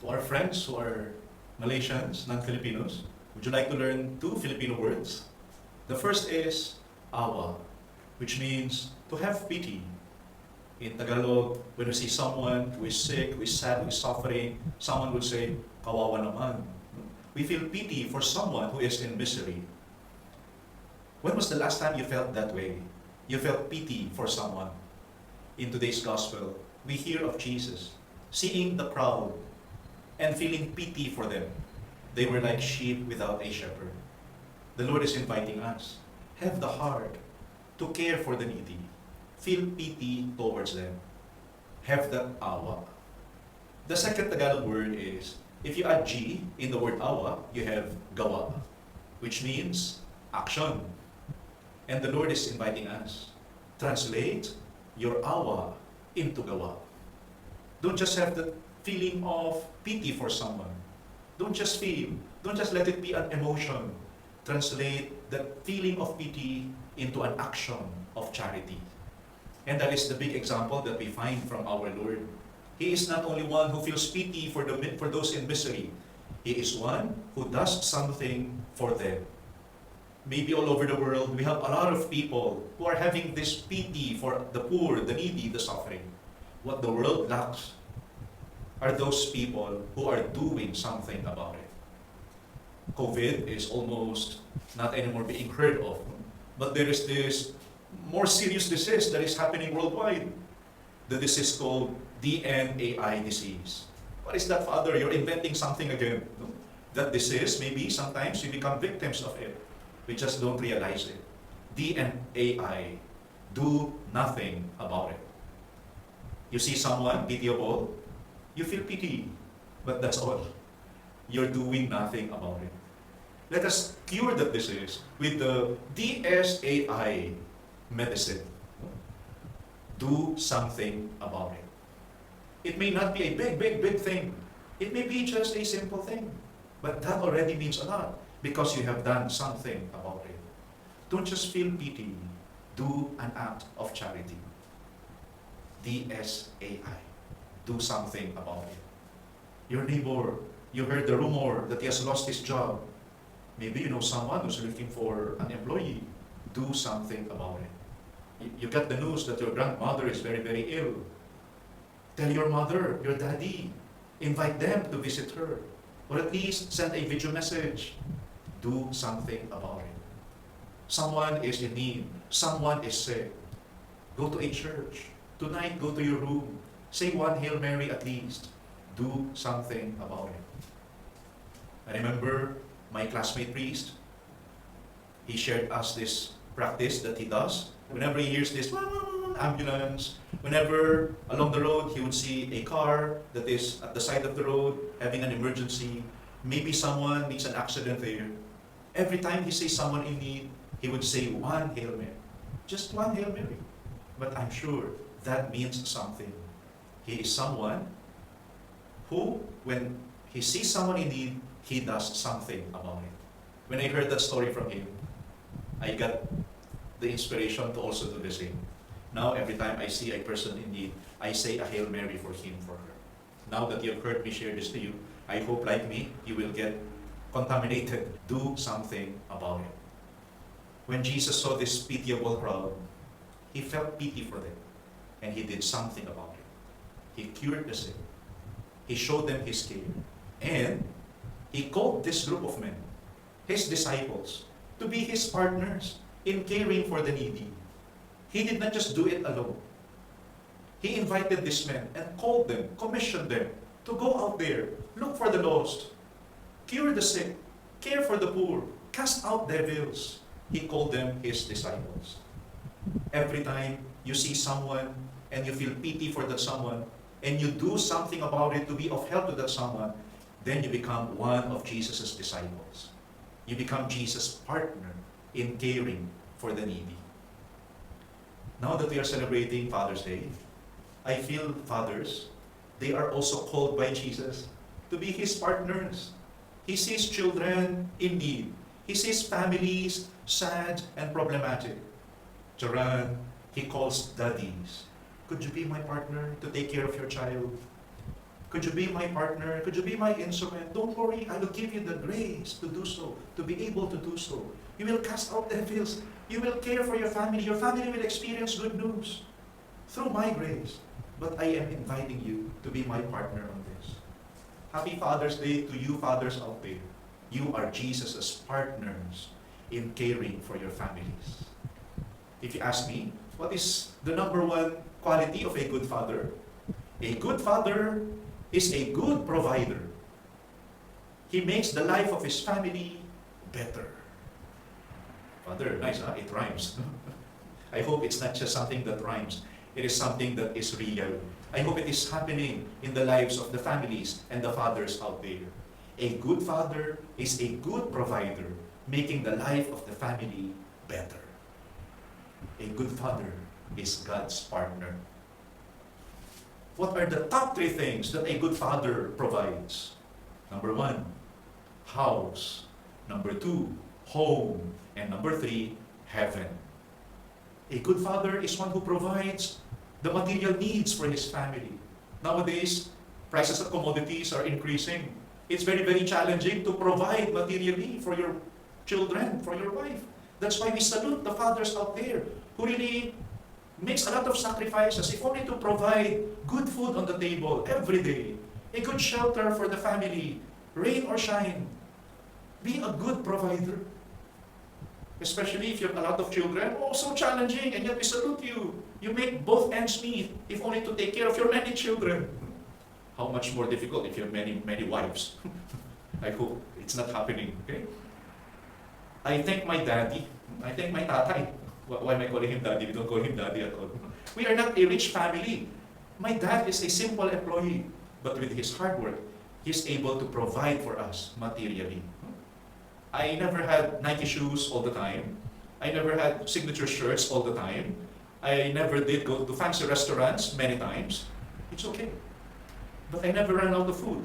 our friends who are Malaysians, non-Filipinos, would you like to learn two Filipino words? The first is AWA, which means to have pity. In Tagalog, when we see someone who is sick, who is sad, who is suffering, someone would say, kawawa naman. We feel pity for someone who is in misery. When was the last time you felt that way? You felt pity for someone. In today's gospel, we hear of Jesus seeing the crowd and feeling pity for them. They were like sheep without a shepherd. The Lord is inviting us. Have the heart to care for the needy. Feel pity towards them. Have that awa. The second Tagalog word is, if you add G in the word awa, you have GAWA, which means action. And the Lord is inviting us. Translate your awa into GAWA. Don't just have the feeling of pity for someone. Don't just feel. Don't just let it be an emotion. Translate that feeling of pity into an action of charity. And that is the big example that we find from our Lord. He is not only one who feels pity for those in misery. He is one who does something for them. Maybe all over the world, we have a lot of people who are having this pity for the poor, the needy, the suffering. What the world lacks are those people who are doing something about it. COVID is almost not anymore being heard of, but there is this more serious disease that is happening worldwide. The disease called DNAI disease. What is that, Father? You're inventing something again. No? That disease, maybe sometimes we become victims of it. We just don't realize it. DNAI. Do nothing about it. You see someone pitiable, you feel pity, but that's all. You're doing nothing about it. Let us cure that disease with the DSAI medicine. Do something about it. It may not be a big thing. It may be just a simple thing. But that already means a lot because you have done something about it. Don't just feel pity. Do an act of charity. DSAI. Do something about it. Your neighbor, you heard the rumor that he has lost his job. Maybe you know someone who's looking for an employee. Do something about it. You got the news that your grandmother is very ill. Tell your mother, your daddy, invite them to visit her. Or at least send a video message. Do something about it. Someone is in need. Someone is sick. Go to a church. Tonight, go to your room. Say one Hail Mary at least. Do something about it. I remember my classmate priest. He shared us this practice that he does. Whenever he hears this ambulance, whenever along the road he would see a car that is at the side of the road having an emergency, maybe someone needs an accident there. Every time he sees someone in need, he would say one Hail Mary. Just one Hail Mary. But I'm sure that means something. He is someone who, when he sees someone in need, he does something about it. When I heard that story from him, I got the inspiration to also do the same. Now, every time I see a person in need, I say a Hail Mary for him, for her. Now that you have heard me share this to you, I hope, like me, you will get contaminated. Do something about it. When Jesus saw this pitiable crowd, he felt pity for them, and he did something about it. He cured the sick. He showed them his care. And he called this group of men, his disciples, to be his partners in caring for the needy. He did not just do it alone. He invited these men and called them, commissioned them to go out there, look for the lost, cure the sick, care for the poor, cast out devils. He called them his disciples. Every time you see someone and you feel pity for that someone, and you do something about it to be of help to that someone, then you become one of Jesus' disciples. You become Jesus' partner in caring for the needy. Now that we are celebrating Father's Day, I feel fathers, they are also called by Jesus to be his partners. He sees children in need. He sees families sad and problematic. Jaran, he calls daddies. Could you be my partner to take care of your child? Could you be my partner? Could you be my instrument? Don't worry, I will give you the grace to do so, to be able to do so. You will cast out devils. You will care for your family. Your family will experience good news through my grace. But I am inviting you to be my partner on this. Happy Father's Day to you fathers out there. You are Jesus' partners in caring for your families. If you ask me, what is the number one quality of a good father? A good father is a good provider. He makes the life of his family better. Father, nice, huh? It rhymes. I hope it's not just something that rhymes. It is something that is real. I hope it is happening in the lives of the families and the fathers out there. A good father is a good provider, making the life of the family better. A good father is God's partner. What are the top 3 things that a good father provides? Number 1, house. Number 2, home. And number 3, heaven. A good father is one who provides the material needs for his family. Nowadays, prices of commodities are increasing. It's very, very challenging to provide materially for your children, for your wife. That's why we salute the fathers out there who really makes a lot of sacrifices, if only to provide good food on the table every day, a good shelter for the family, rain or shine. Be a good provider. Especially if you have a lot of children. Oh, so challenging, and yet we salute you. You make both ends meet, if only to take care of your many children. How much more difficult if you have many, many wives. I hope it's not happening, okay? I thank my daddy. I thank my tatay. Why am I calling him daddy? We don't call him daddy at all. We are not a rich family. My dad is a simple employee, but with his hard work, he's able to provide for us materially. I never had Nike shoes all the time. I never had signature shirts all the time. I never did go to fancy restaurants many times. It's okay. But I never ran out of food.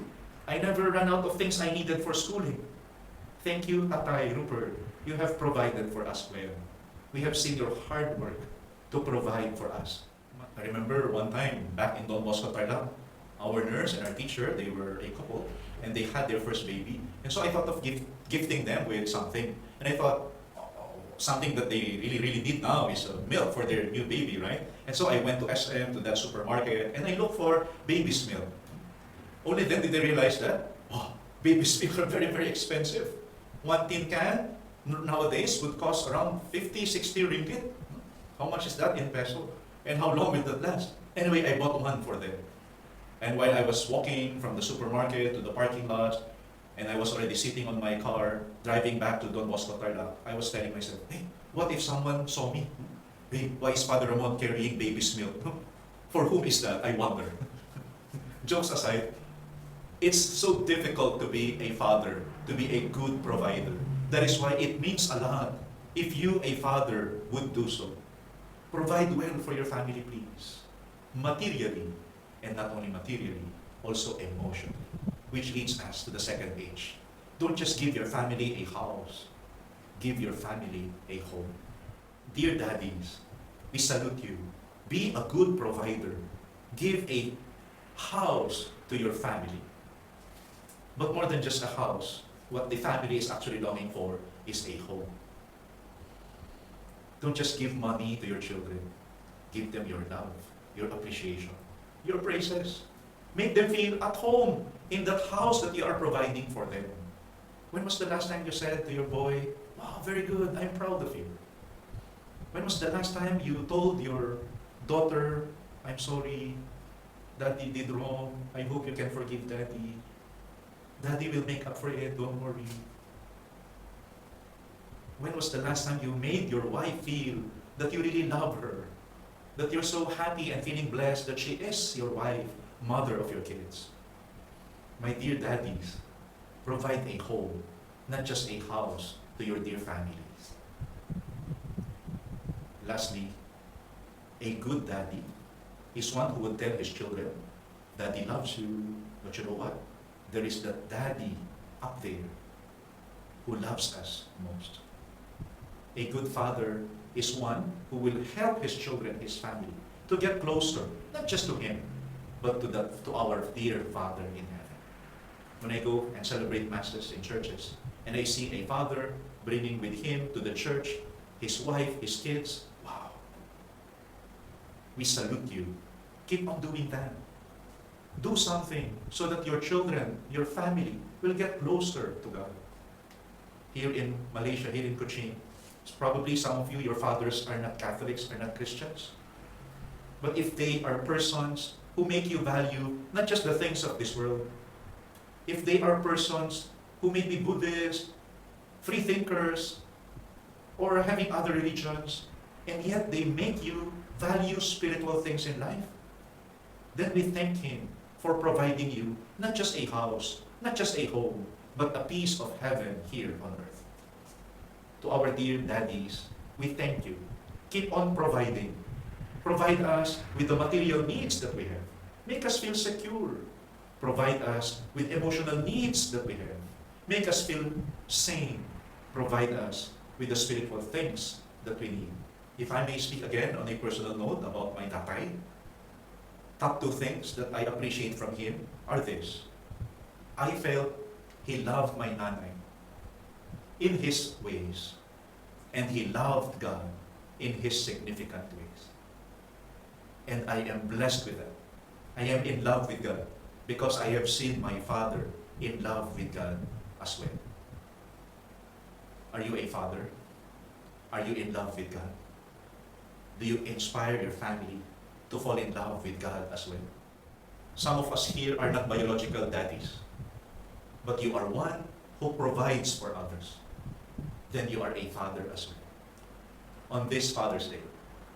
I never ran out of things I needed for schooling. Thank you, Tatay Rupert. You have provided for us well. We have seen your hard work to provide for us. I remember one time back in Don Bosco, Tarlac, our nurse and our teacher, they were a couple, and they had their first baby. And so I thought of gifting them with something. And I thought, something that they really, really need now is milk for their new baby, right? And so I went to SM, to that supermarket, and I looked for baby's milk. Only then did I realize that, baby's milk are very, very expensive. One tin can nowadays would cost around 50, 60 ringgit. How much is that in peso? And how long will that last? Anyway, I bought one for them. And while I was walking from the supermarket to the parking lot, and I was already sitting on my car, driving back to Don Bosco, Tarlac, I was telling myself, hey, what if someone saw me? Hey, why is Father Ramon carrying baby's milk? For whom is that? I wonder. Jokes aside, it's so difficult to be a father, to be a good provider. That is why it means a lot if you, a father, would do so. Provide well for your family, please. Materially, and not only materially, also emotionally. Which leads us to the second H. Don't just give your family a house. Give your family a home. Dear daddies, we salute you. Be a good provider. Give a house to your family. But more than just a house, what the family is actually longing for is a home. Don't just give money to your children. Give them your love, your appreciation, your praises. Make them feel at home in that house that you are providing for them. When was the last time you said to your boy, wow, very good, I'm proud of you? When was the last time you told your daughter, I'm sorry, Daddy did wrong, I hope you can forgive Daddy. Daddy will make up for it, don't worry. When was the last time you made your wife feel that you really love her? That you're so happy and feeling blessed that she is your wife, mother of your kids? My dear daddies, provide a home, not just a house, to your dear families. Lastly, a good daddy is one who would tell his children, Daddy loves you, but you know what? There is that daddy up there who loves us most. A good father is one who will help his children, his family, to get closer, not just to him, but to our dear Father in heaven. When I go and celebrate masses in churches, and I see a father bringing with him to the church his wife, his kids, wow. We salute you. Keep on doing that. Do something so that your children, your family, will get closer to God. Here in Malaysia, here in Kuching, probably some of you, your fathers are not Catholics, are not Christians. But if they are persons who make you value not just the things of this world, if they are persons who may be Buddhists, free thinkers, or having other religions, and yet they make you value spiritual things in life, then we thank Him for providing you not just a house, not just a home, but a piece of heaven here on earth. To our dear daddies, we thank you. Keep on providing. Provide us with the material needs that we have. Make us feel secure. Provide us with emotional needs that we have. Make us feel sane. Provide us with the spiritual things that we need. If I may speak again on a personal note about my tatay, top two things that I appreciate from him are this. I felt he loved my nanay in his ways, and he loved God in his significant ways. And I am blessed with that. I am in love with God because I have seen my father in love with God as well. Are you a father? Are you in love with God? Do you inspire your family to fall in love with God as well? Some of us here are not biological daddies, but you are one who provides for others. Then you are a father as well. On this Father's Day,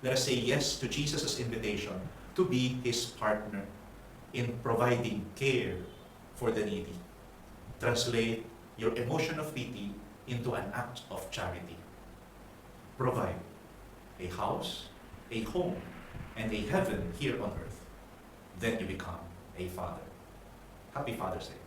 let us say yes to Jesus' invitation to be His partner in providing care for the needy. Translate your emotion of pity into an act of charity. Provide a house, a home, and a heaven here on earth. Then you become a father. Happy Father's Day.